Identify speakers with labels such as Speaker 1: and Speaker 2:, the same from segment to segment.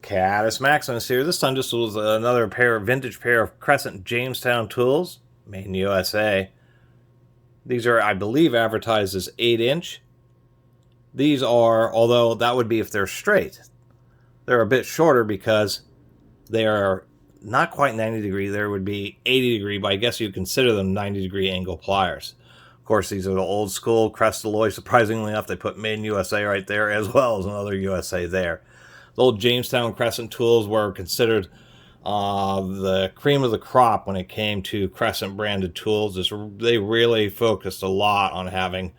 Speaker 1: Catus Maximus here. This time just was another vintage pair of Crescent Jamestown tools, made in the USA. These are, I believe, advertised as 8-inch. These are, although that would be if they're straight, they're a bit shorter because they are not quite 90 degree. There would be 80 degree, but I guess you consider them 90 degree angle pliers. Of course, these are the old school crest alloy. Surprisingly enough, they put made in USA right there, as well as another USA there. The old Jamestown Crescent tools were considered the cream of the crop when it came to Crescent branded tools. They really focused a lot on having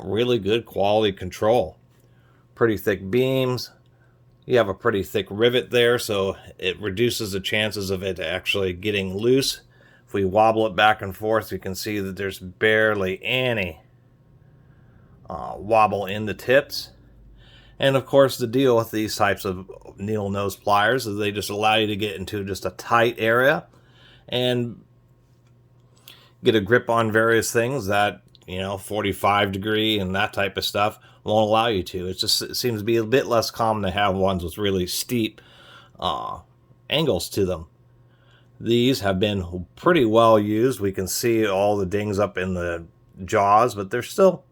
Speaker 1: really good quality control. Pretty thick beams. You have a pretty thick rivet there, so it reduces the chances of it actually getting loose. If we wobble it back and forth, you can see that there's barely any wobble in the tips. And of course, the deal with these types of needle nose pliers is they just allow you to get into just a tight area and get a grip on various things that, 45 degree and that type of stuff won't allow you to. It seems to be a bit less common to have ones with really steep angles to them. These have been pretty well used. We can see all the dings up in the jaws, but they're still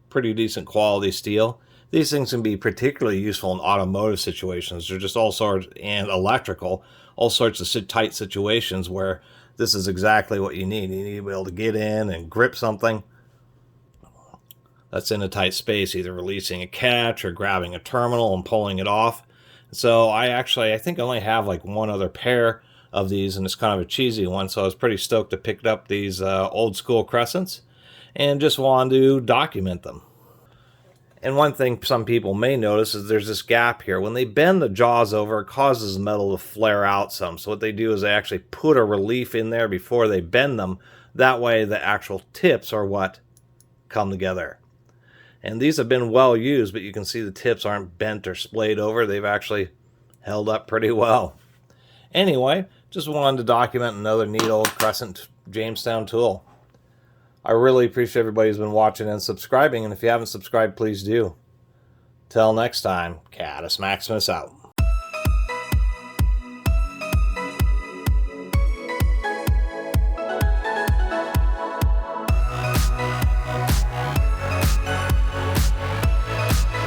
Speaker 1: pretty decent quality steel. These things can be particularly useful in automotive situations. They're just all sorts, and electrical, all sorts of tight situations where this is exactly what you need. You need to be able to get in and grip something that's in a tight space, either releasing a catch or grabbing a terminal and pulling it off. So I think I only have like one other pair of these, and it's kind of a cheesy one, so I was pretty stoked to pick up these old school Crescents and just wanted to document them. And one thing some people may notice is there's this gap here. When they bend the jaws over, it causes the metal to flare out some. So what they do is they actually put a relief in there before they bend them. That way the actual tips are what come together. And these have been well used, but you can see the tips aren't bent or splayed over. They've actually held up pretty well. Anyway, just wanted to document another neat old Crescent Jamestown tool. I really appreciate everybody who's been watching and subscribing, and if you haven't subscribed, please do. Till next time, Catus Maximus out.